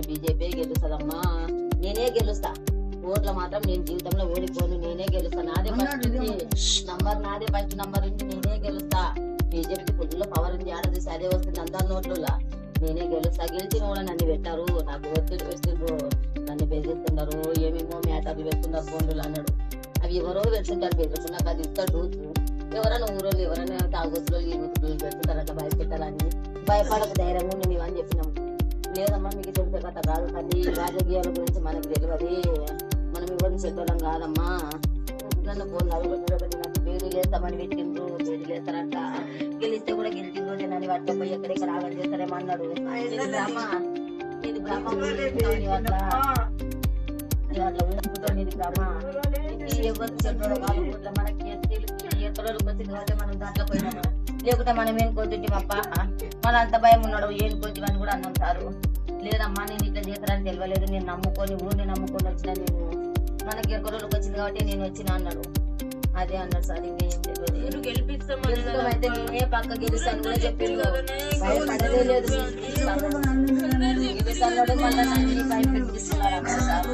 BJP గెలుస్తుందమ్మా, నేనే గెలుస్తా. ఓట్ల మాత్రం నేను జీవితంలో ఓడిపోను, నేనే గెలుస్తా. నాదే ఫస్ట్ నంబర్, నాదే ఫస్ట్ నంబర్ ఉంది, నేనే గెలుస్తా. బీజేపీ ఫుల్ పవర్ ఉంది, ఆడ చూసి అదే వస్తుంది అందరి నోట్లలో. నేనే గెలుస్తా. గెలిచిన కూడా నన్ను పెట్టారు, నాకు ఒత్తిడి పెడుతుండ్రు, నన్ను బెదిరిస్తున్నారు, ఏమేమో మ్యాటర్లు పెడుతున్నారు ఫోన్లు అన్నాడు. అవి ఎవరో పెడుతుంటారు బెదిరిస్తు, నాకు అది ఇస్తాడు. ఎవరైనా ఊరోళ్ళు ఎవరైనా తాగొచ్చులో ఈ ముతులు పెడుతుంటారు, అట్లా భయపెట్టాలని. భయపడక ధైర్యంగా నేను ఇవని చెప్పినాము. లేదమ్మా మీకు తెలిసే కథ కాదు, అది రాజకీయాల గురించి మనకు తెలియదు, మనం ఎవరిని చెప్పడం కాదమ్మా. నన్ను ఫోన్ అడగబెట్టి నాకు పేరు లేస్తామని పెట్టిండ్రు, పేరు లేస్తారంట. గెలిస్తే కూడా గెలిచిండ్రు, నేను పట్టుకపోయి ఎక్కడెక్కడ ఆగం చేస్తారేమో అన్నాడు. ఇది బ్రహ్మ, ఇది బ్రహ్మ అట్లా ఊపుతో ఇది బ్రహ్మ. ఎవరు చెప్పడం కాదు, ఇట్లా మనకి ఎక్కడో వచ్చింది కాబట్టి మనం దాంట్లో పోయినాము. లేకుంటే మనం ఏం కోతుంటిమప్ప, మన అంత భయం ఉన్నాడు ఏం కోతివని కూడా అన్నాం సారు. లేదమ్మా నేను ఇట్లా చేస్తారని తెలియలేదు, నేను నమ్ముకొని ఊరిని నమ్ముకొని వచ్చిన, నేను మనకి ఎక్కడోళ్ళకి వచ్చింది కాబట్టి నేను వచ్చిన అన్నాడు. అదే అన్నాడు సార్, ఇంకేం తెలియదు. అయితే నేనే పక్క గెలుస్తాను కూడా చెప్పిండు, భయపడదే లేదు. గెలుస్తాను మళ్ళీ భయపెట్టిస్తున్నారు అన్నారు సార్.